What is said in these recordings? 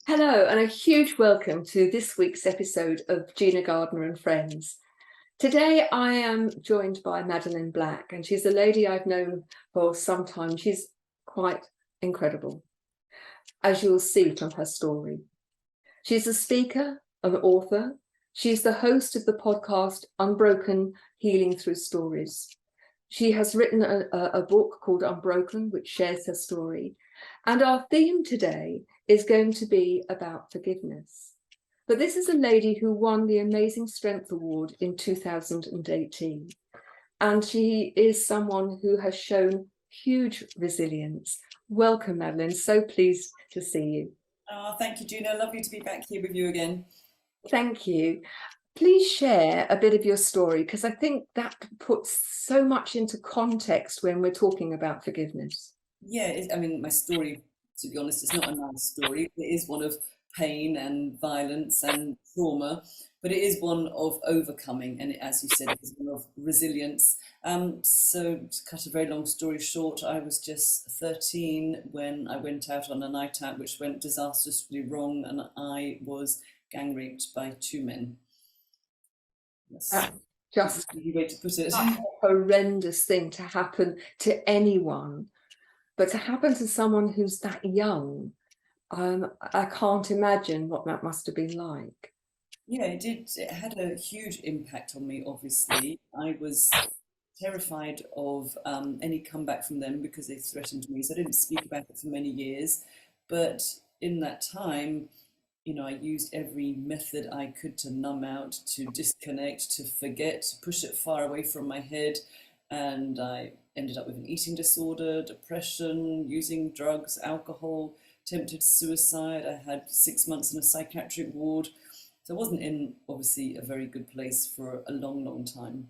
Hello, and a huge welcome to this week's episode of Gina Gardiner and Friends. Today I am joined by Madeline Black, and she's a lady I've known for some time. She's quite incredible, as you'll see from her story. She's a speaker, an author. She's the host of the podcast Unbroken: Healing Through Stories. She has written a book called Unbroken, which shares her story. And our theme today is going to be about forgiveness. But this is a lady who won the Amazing Strength Award in 2018. And she is someone who has shown huge resilience. Welcome, Madeline. So pleased to see you. Oh, thank you, Gina. Lovely to be back here with you again. Thank you. Please share a bit of your story, because I think that puts so much into context when we're talking about forgiveness. Yeah, I mean, my story, to be honest, is not a nice story. It is one of pain and violence and trauma, but it is one of overcoming. And as you said, it is one of resilience. So to cut a very long story short, I was just 13 when I went out on a night out, which went disastrously wrong, and I was gang raped by two men. That's just a way to put it. a horrendous thing to happen to anyone, but to happen to someone who's that young, I can't imagine what that must have been like. Yeah, it did. It had a huge impact on me, obviously. I was terrified of any comeback from them because they threatened me. So I didn't speak about it for many years. But in that time, I used every method I could to numb out, to disconnect, to forget, to push it far away from my head. And I ended up with an eating disorder, depression, using drugs, alcohol, attempted suicide. I had 6 months in a psychiatric ward. So I wasn't in, obviously, a very good place for a long, long time.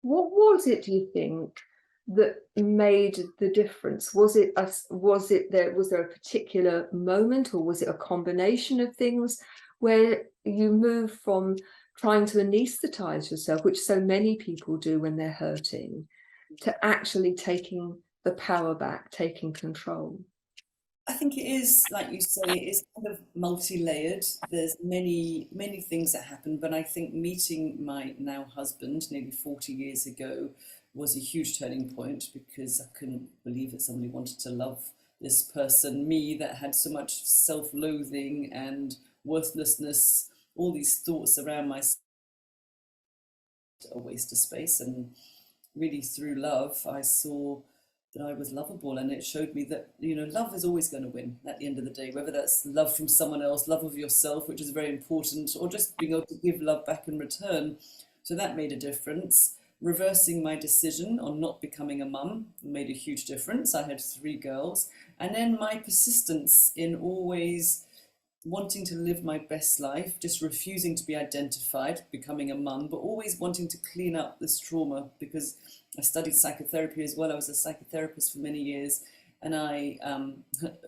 What was it, do you think, that made the difference? Was there a particular moment, or was it a combination of things where you moved from trying to anesthetize yourself, which so many people do when they're hurting, to actually taking the power back, taking control? I think it is, like you say, it is kind of multi-layered. There's many, many things that happen, but I think meeting my now husband nearly 40 years ago was a huge turning point, because I couldn't believe that somebody wanted to love this person, me, that had so much self-loathing and worthlessness, all these thoughts around myself, a waste of space. And really through love, I saw that I was lovable, and it showed me that love is always going to win at the end of the day, whether that's love from someone else, love of yourself, which is very important, or just being able to give love back in return. So that made a difference. Reversing my decision on not becoming a mum made a huge difference. I had 3 girls. And then my persistence in always wanting to live my best life, just refusing to be identified, becoming a mum, but always wanting to clean up this trauma, because I studied psychotherapy as well. I was a psychotherapist for many years, and I,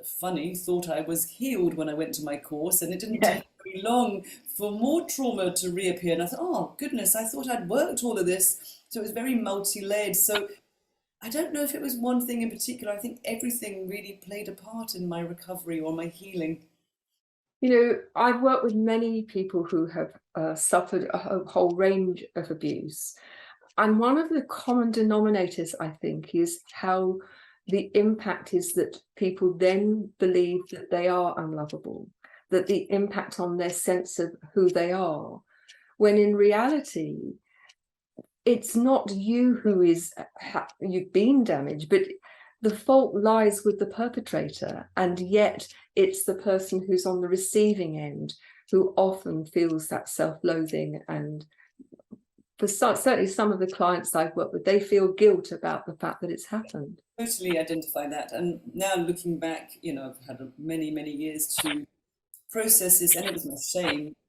funny, thought I was healed when I went to my course, and it didn't Yeah. take very long for more trauma to reappear. And I thought, oh goodness, I thought I'd worked all of this. So it was very multi-layered. So I don't know if it was one thing in particular. I think everything really played a part in my recovery or my healing. I've worked with many people who have suffered a whole range of abuse. And one of the common denominators, I think, is how the impact is that people then believe that they are unlovable, that the impact on their sense of who they are, when in reality, it's not you who you've been damaged, but the fault lies with the perpetrator, and yet it's the person who's on the receiving end who often feels that self-loathing. And for certainly some of the clients I've worked with, they feel guilt about the fact that it's happened. Totally identify that. And now looking back, I've had many, many years to process this, and it was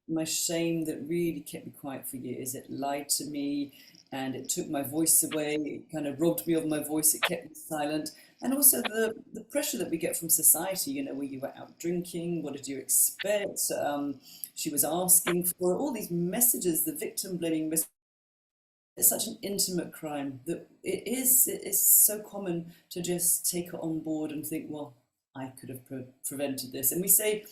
my shame that really kept me quiet for years. It lied to me, and it took my voice away. It kind of robbed me of my voice. It kept me silent. And also the pressure that we get from society, where you were out drinking, what did you expect? She was asking for all these messages, the victim blaming messages. It's such an intimate crime that it is so common to just take it on board and think, well, I could have prevented this. And we say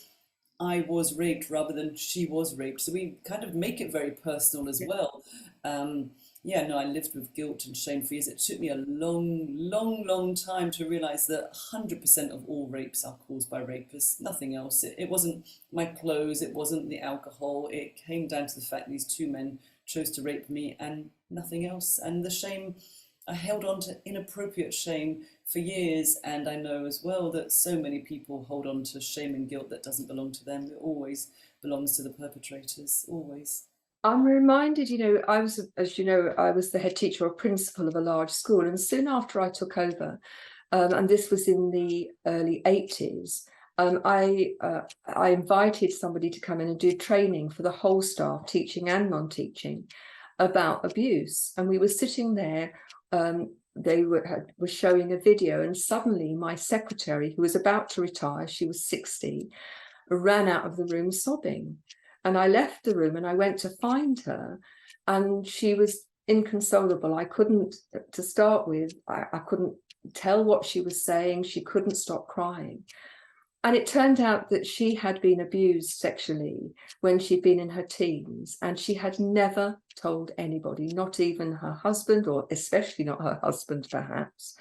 I was raped rather than she was raped. So we kind of make it very personal as well. Um, yeah, no, I lived with guilt and shame for years. It took me a long, long, long time to realize that 100% of all rapes are caused by rapists, nothing else. It wasn't my clothes, it wasn't the alcohol. It came down to the fact these two men chose to rape me and nothing else. And the shame, I held on to inappropriate shame for years, and I know as well that so many people hold on to shame and guilt that doesn't belong to them. It always belongs to the perpetrators, always. I'm reminded, I was, as you know, I was the head teacher or principal of a large school, and soon after I took over, and this was in the early 80s, I invited somebody to come in and do training for the whole staff, teaching and non-teaching, about abuse. And we were sitting there, they were showing a video, and suddenly my secretary, who was about to retire, she was 60, ran out of the room sobbing. And I left the room and I went to find her, and she was inconsolable. I couldn't, to start with, I couldn't tell what she was saying. She couldn't stop crying. And it turned out that she had been abused sexually when she'd been in her teens, and she had never told anybody, not even her husband, or especially not her husband, perhaps.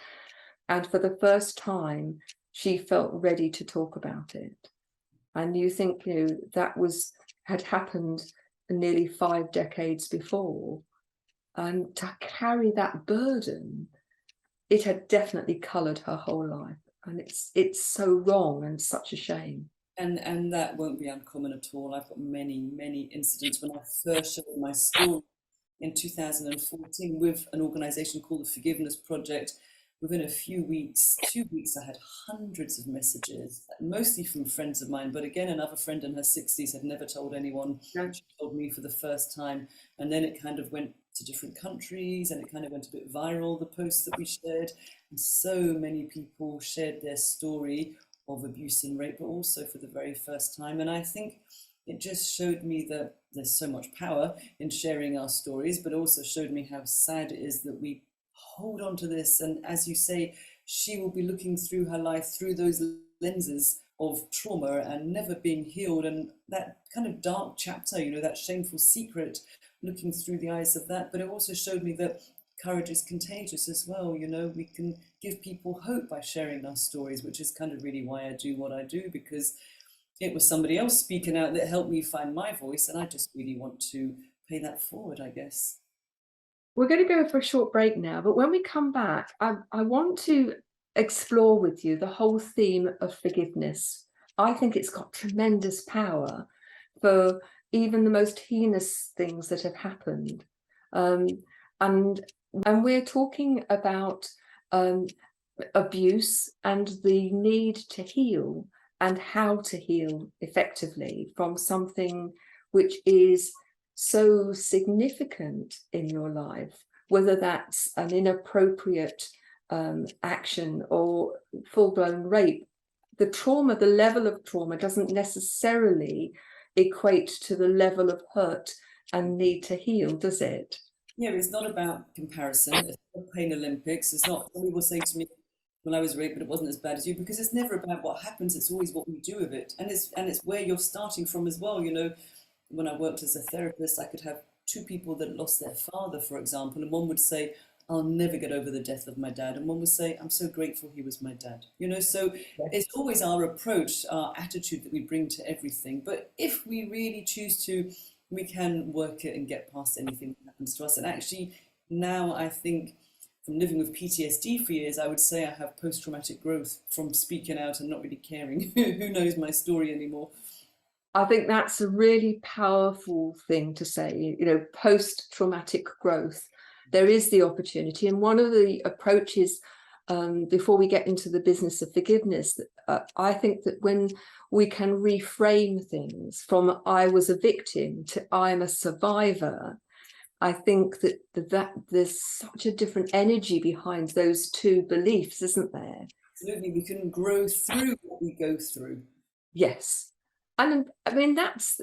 And for the first time, she felt ready to talk about it. And you think, that had happened nearly 5 decades before. And to carry that burden, it had definitely coloured her whole life. And it's so wrong and such a shame. And that won't be uncommon at all. I've got many, many incidents. When I first shared my story in 2014 with an organisation called the Forgiveness Project, within a few weeks, 2 weeks, I had hundreds of messages, mostly from friends of mine. But again, another friend in her 60s had never told anyone. No. She told me for the first time. And then it kind of went to different countries, and it kind of went a bit viral, the posts that we shared. And so many people shared their story of abuse and rape, but also for the very first time. And I think it just showed me that there's so much power in sharing our stories, but also showed me how sad it is that we hold on to this. And as you say, she will be looking through her life through those lenses of trauma and never being healed, and that kind of dark chapter, that shameful secret, looking through the eyes of that. But it also showed me that courage is contagious as well. We can give people hope by sharing our stories, which is kind of really why I do what I do, because it was somebody else speaking out that helped me find my voice, and I just really want to pay that forward, I guess. We're going to go for a short break now, but when we come back, I want to explore with you the whole theme of forgiveness. I think it's got tremendous power for even the most heinous things that have happened. And we're talking about abuse and the need to heal and how to heal effectively from something which is so significant in your life, whether that's an inappropriate action or full-blown rape. The trauma, the level of trauma doesn't necessarily equate to the level of hurt and need to heal, does it? Yeah, it's not about comparison. It's not pain Olympics. It's not, somebody will say to me, when I was raped, but it wasn't as bad as you, because it's never about what happens. It's always what we do with it. And it's where you're starting from as well. When I worked as a therapist, I could have two people that lost their father, for example, and one would say, I'll never get over the death of my dad. And one would say, I'm so grateful he was my dad. So it's always our approach, our attitude that we bring to everything. But if we really choose to, we can work it and get past anything that happens to us. And actually, now I think from living with PTSD for years, I would say I have post-traumatic growth from speaking out and not really caring who knows my story anymore. I think that's a really powerful thing to say, post-traumatic growth. There is the opportunity. And one of the approaches, before we get into the business of forgiveness, I think that when we can reframe things from I was a victim to I'm a survivor, I think that there's such a different energy behind those two beliefs, isn't there? Absolutely, we can grow through what we go through. Yes. And I mean, that's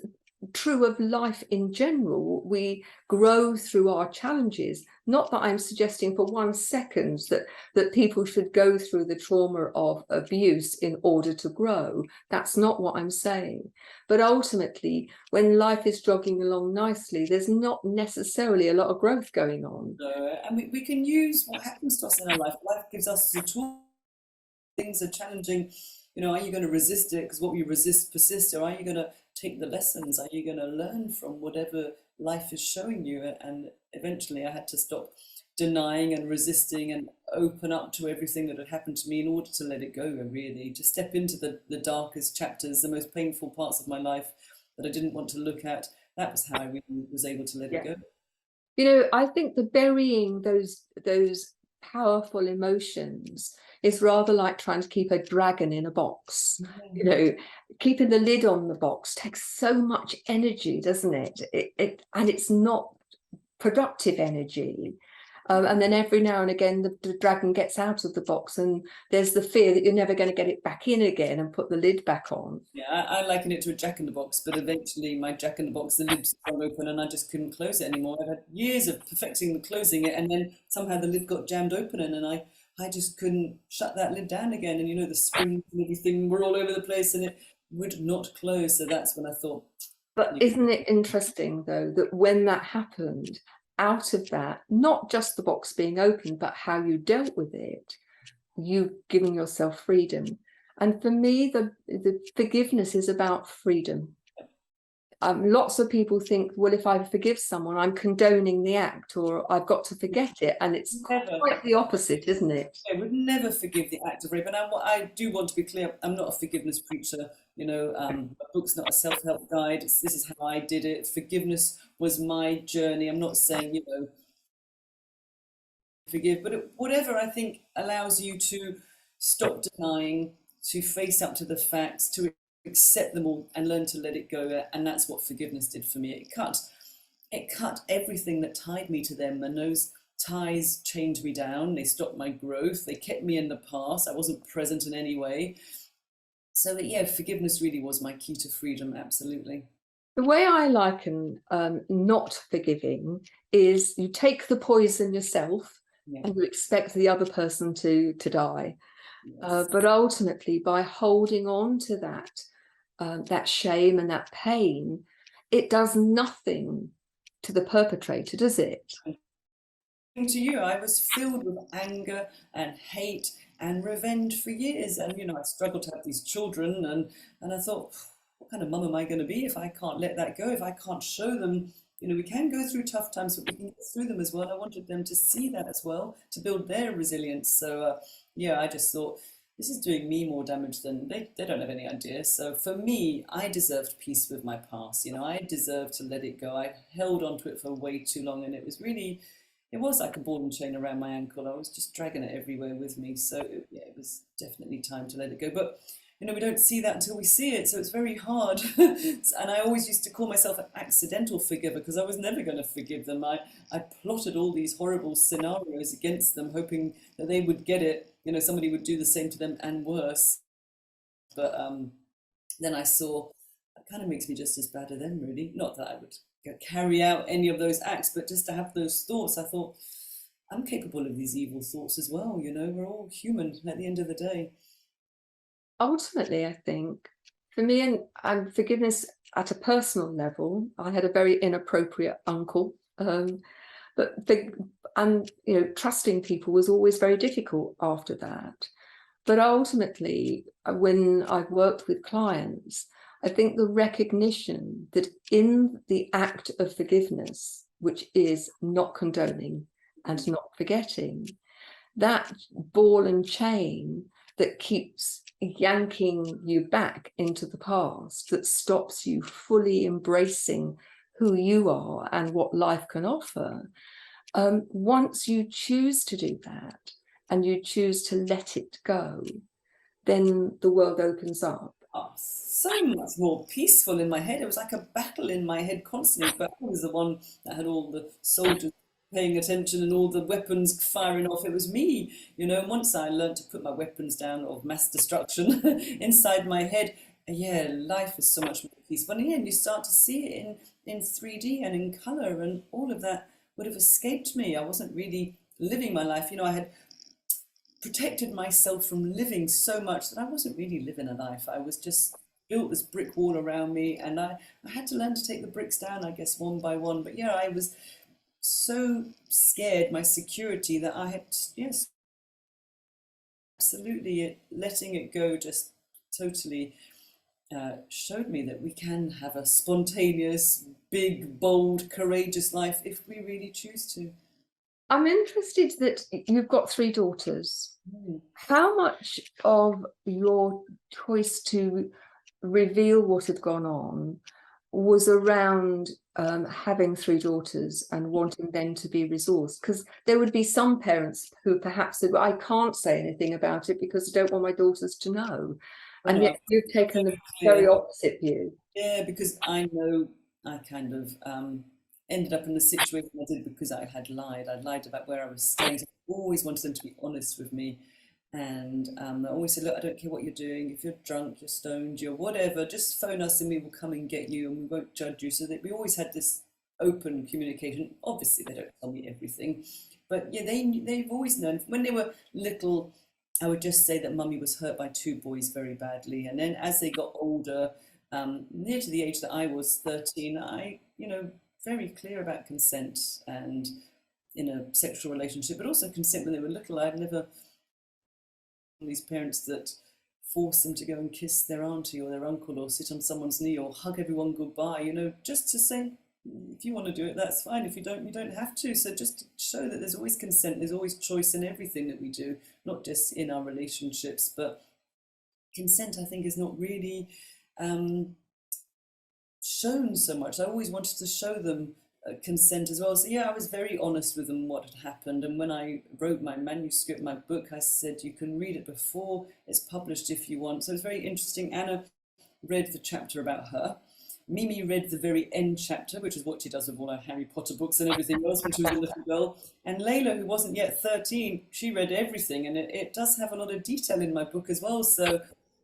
true of life in general. We grow through our challenges. Not that I'm suggesting for 1 second that people should go through the trauma of abuse in order to grow. That's not what I'm saying. But ultimately, when life is jogging along nicely, there's not necessarily a lot of growth going on. And we can use what happens to us in our life. Life gives us the tool. Things are challenging. Are you going to resist it? Because what we resist persists. Or are you going to take the lessons? Are you going to learn from whatever life is showing you? And eventually I had to stop denying and resisting and open up to everything that had happened to me in order to let it go, really, to step into the darkest chapters, the most painful parts of my life that I didn't want to look at. That was how I really was able to let it go. I think the burying those powerful emotions is rather like trying to keep a dragon in a box. Keeping the lid on the box takes so much energy, doesn't it? And it's not productive energy. And then every now and again, the dragon gets out of the box, and there's the fear that you're never going to get it back in again and put the lid back on. Yeah, I liken it to a jack-in-the-box, but eventually my jack-in-the-box, the lid sprung open and I just couldn't close it anymore. I've had years of perfecting the closing it, and then somehow the lid got jammed open, and I just couldn't shut that lid down again. And the springs and everything were all over the place, and it would not close. So that's when I thought. But isn't it interesting, though, that when that happened, out of that, not just the box being open, but how you dealt with it, you giving yourself freedom. And for me, the forgiveness is about freedom. Lots of people think, well, if I forgive someone, I'm condoning the act, or I've got to forget it. And it's quite the opposite, isn't it? I would never forgive the act of rape. And I do want to be clear, I'm not a forgiveness preacher. My book's not a self-help guide. This is how I did it. Forgiveness was my journey. I'm not saying, forgive, but whatever I think allows you to stop denying, to face up to the facts, to accept them all and learn to let it go. And that's what forgiveness did for me. It cut everything that tied me to them, and those ties chained me down. They stopped my growth. They kept me in the past. I wasn't present in any way. So yeah, forgiveness really was my key to freedom. Absolutely. The way I liken not forgiving is you take the poison yourself, and you expect the other person to die. Yes. But ultimately, by holding on to that shame and that pain, it does nothing to the perpetrator, does it? To you, I was filled with anger and hate and revenge for years, and I struggled to have these children, and I thought, what kind of mum am I going to be if I can't let that go, if I can't show them we can go through tough times, but we can get through them as well. I wanted them to see that as well, to build their resilience. So yeah, I just thought, this is doing me more damage than they don't have any idea. So for me, I deserved peace with my past. I deserved to let it go. I held on to it for way too long, and it was like a ball and chain around my ankle. I was just dragging it everywhere with me. So yeah, it was definitely time to let it go. But we don't see that until we see it, so it's very hard. And I always used to call myself an accidental forgiver, because I was never going to forgive them. I plotted all these horrible scenarios against them, hoping that they would get it. Somebody would do the same to them and worse. But then I saw that kind of makes me just as bad as them, really. Not that I would carry out any of those acts, but just to have those thoughts, I thought, I'm capable of these evil thoughts as well. We're all human at the end of the day. Ultimately, I think for me, and forgiveness at a personal level, I had a very inappropriate uncle, but trusting people was always very difficult after that. But ultimately, when I've worked with clients, I think the recognition that in the act of forgiveness, which is not condoning and not forgetting, that ball and chain that keeps yanking you back into the past, that stops you fully embracing who you are and what life can offer, once you choose to do that and you choose to let it go, then the world opens up. Oh, so much more peaceful in my head. It was like a battle in my head constantly, but I was the one that had all the soldiers paying attention and all the weapons firing off. It was me, and once I learned to put my weapons down of mass destruction inside my head, yeah, life is so much more peaceful. And yeah, and you start to see it in 3D and in color, and all of that would have escaped me. I wasn't really living my life. I had protected myself from living so much that I wasn't really living a life. I was just built this brick wall around me, and I had to learn to take the bricks down, I guess, one by one. But yeah, I was so scared, my security, that I had, yes, absolutely, letting it go just totally showed me that we can have a spontaneous, big, bold, courageous life if we really choose to. I'm interested that you've got 3 daughters. Mm. How much of your choice to reveal what had gone on was around having 3 daughters and wanting them to be resourced? Because there would be some parents who perhaps said, well, I can't say anything about it because I don't want my daughters to know. Oh And no, yet I'm you've taken the clear. very opposite view. Yeah, because I know I kind of ended up in the situation I did because I had lied. I'd lied about where I was staying. So I always wanted them to be honest with me. And I always said, look, I don't care what you're doing. If you're drunk, you're stoned, you're whatever, just phone us and we will come and get you and we won't judge you. So that we always had this open communication. Obviously, they don't tell me everything. But yeah, they've always known. When they were little, I would just say that mummy was hurt by 2 boys very badly. And then as they got older, near to the age that I was 13, very clear about consent and in a sexual relationship, but also consent when they were little. I'd never these parents that force them to go and kiss their auntie or their uncle or sit on someone's knee or hug everyone goodbye, just to say, if you want to do it, that's fine. If you don't, you don't have to. So just to show that there's always consent, there's always choice in everything that we do, not just in our relationships, but consent, I think, is not really shown so much. I always wanted to show them consent as well. So yeah, I was very honest with them what had happened. And when I wrote my manuscript, my book, I said you can read it before it's published if you want. So it was very interesting. Anna read the chapter about her. Mimi read the very end chapter, which is what she does with all her Harry Potter books and everything else when she was a little girl. And Layla, who wasn't yet 13, she read everything. And it does have a lot of detail in my book as well. So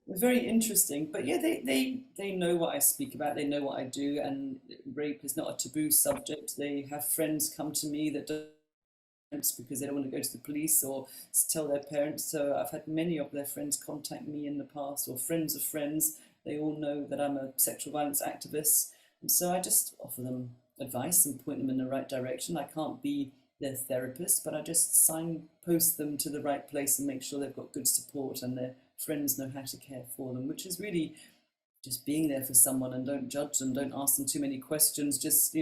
very interesting. But yeah, they know what I speak about. They know what I do. And rape is not a taboo subject. They have friends come to me that don't because they don't want to go to the police or tell their parents. So I've had many of their friends contact me in the past, or friends of friends. They all know that I'm a sexual violence activist. And so I just offer them advice and point them in the right direction. I can't be their therapist, but I just signpost them to the right place and make sure they've got good support and their friends know how to care for them, which is really just being there for someone and don't judge them, don't ask them too many questions, just,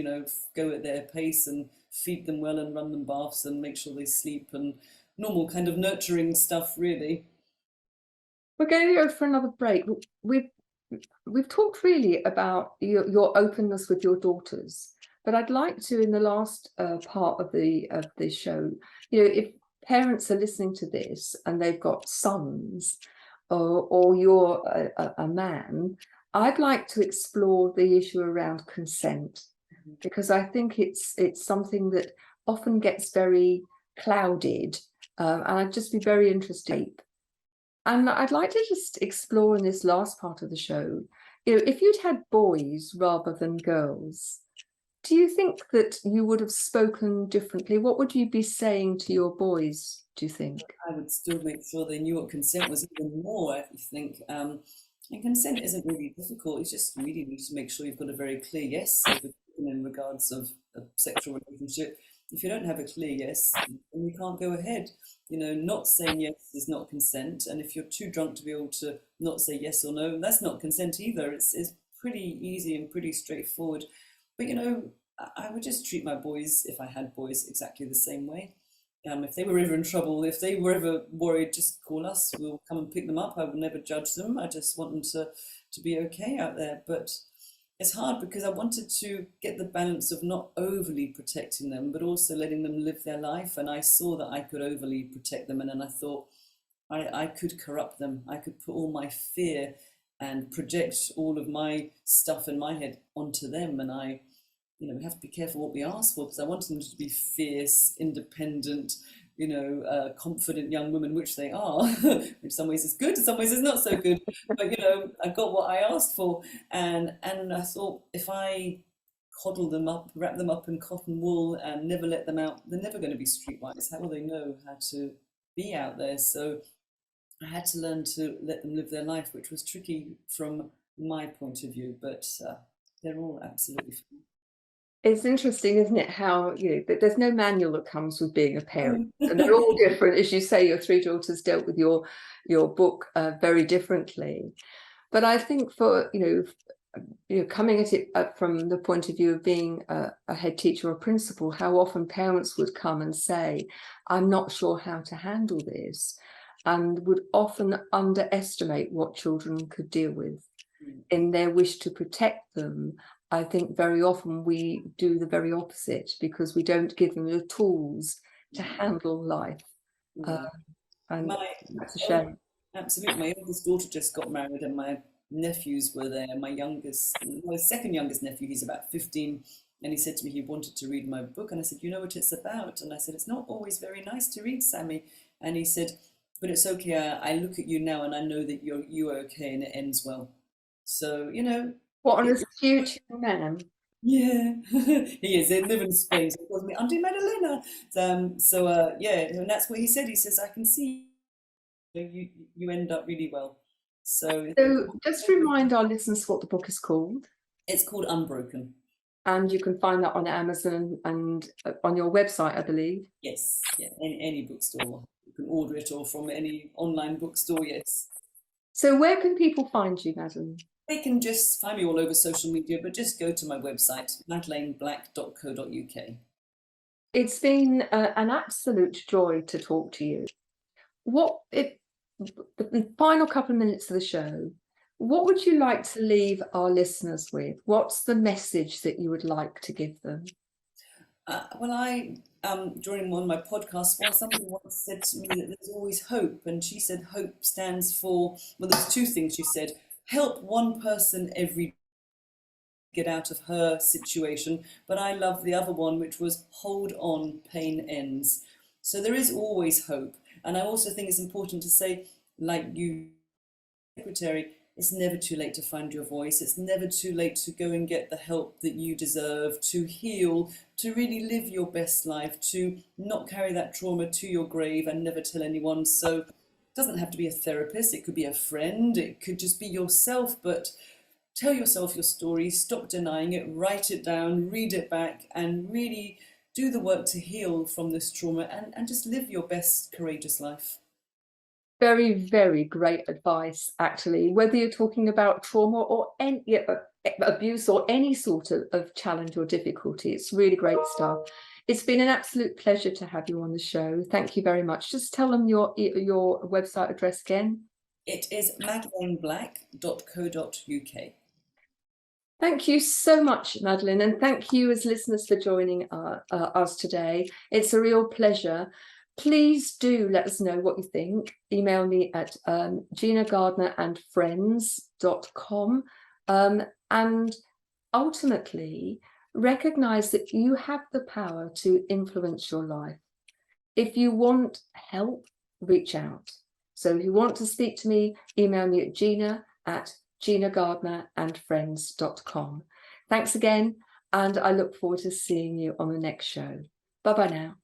go at their pace and feed them well and run them baths and make sure they sleep and normal kind of nurturing stuff, really. We're going to go for another break. We've talked really about your openness with your daughters, but I'd like to, in the last part of the show, if parents are listening to this and they've got sons, or you're a man, I'd like to explore the issue around consent, because I think it's something that often gets very clouded, and I'd just be very interested. And I'd like to just explore in this last part of the show, if you'd had boys rather than girls, do you think that you would have spoken differently? What would you be saying to your boys, do you think? I would still make sure they knew what consent was even more, I think. And consent isn't really difficult. It's just really need to make sure you've got a very clear yes in regards of a sexual relationship. If you don't have a clear yes, then you can't go ahead. Not saying yes is not consent. And if you're too drunk to be able to not say yes or no, that's not consent either. It's pretty easy and pretty straightforward. But I would just treat my boys, if I had boys, exactly the same way. If they were ever in trouble, if they were ever worried, just call us. We'll come and pick them up. I would never judge them. I just want them to be okay out there. But it's hard because I wanted to get the balance of not overly protecting them, but also letting them live their life. And I saw that I could overly protect them. And then I thought I could corrupt them. I could put all my fear and project all of my stuff in my head onto them. And we have to be careful what we ask for, because I wanted them to be fierce, independent, confident young women, which they are, which in some ways is good, in some ways is not so good. But I got what I asked for, and I thought if I coddle them up, wrap them up in cotton wool, and never let them out, they're never going to be streetwise. How will they know how to be out there? So I had to learn to let them live their life, which was tricky from my point of view, but they're all absolutely fine. It's interesting, isn't it, how there's no manual that comes with being a parent, and they're all different. As you say, your three daughters dealt with your book very differently. But I think for coming at it from the point of view of being a head teacher or principal, how often parents would come and say, "I'm not sure how to handle this," and would often underestimate what children could deal with in their wish to protect them. I think very often we do the very opposite because we don't give them the tools to handle life. And that's a shame. Absolutely. My youngest daughter just got married and my nephews were there. My second youngest nephew, he's about 15, and he said to me he wanted to read my book. And I said, "You know what it's about?" And I said, "It's not always very nice to read, Sammy." And he said, "But it's okay. I look at you now and I know that you're okay and it ends well." So, What an astute young man. yeah, he is. They live in Spain, so he calls me Auntie Madalena. Yeah, and that's what he said. He says, "I can see you end up really well." So just remind our listeners what the book is called. it's called Unbroken. And you can find that on Amazon and on your website, I believe. Yes, yeah, any bookstore. You can order it, or from any online bookstore, yes. So where can people find you, Madeline? They can just find me all over social media, but just go to my website, madelineblack.co.uk. It's been an absolute joy to talk to you. The final couple of minutes of the show, what would you like to leave our listeners with? What's the message that you would like to give them? During one of my podcasts, somebody once said to me that there's always hope, and she said hope stands for, well, there's two things she said: help one person every get out of her situation, but I love the other one, which was hold on, pain ends. So there is always hope. And I also think it's important to say, like you, secretary, it's never too late to find your voice. It's never too late to go and get the help that you deserve, to heal, to really live your best life, to not carry that trauma to your grave and never tell anyone. So it doesn't have to be a therapist. It could be a friend. It could just be yourself. But tell yourself your story, stop denying it, write it down, read it back, and really do the work to heal from this trauma and just live your best courageous life. Very, very great advice, actually, whether you're talking about trauma or any abuse or any sort of challenge or difficulty. It's really great stuff. It's been an absolute pleasure to have you on the show. Thank you very much. Just tell them your website address again. It is madelineblack.co.uk. Thank you so much, Madeline, and thank you as listeners for joining us today. It's a real pleasure. Please do let us know what you think. Email me at ginagardinerandfriends.com, and ultimately recognize that you have the power to influence your life. If you want help, reach out. So if you want to speak to me, email me at ginagardinerandfriends.com. Thanks again, and I look forward to seeing you on the next show. Bye-bye now.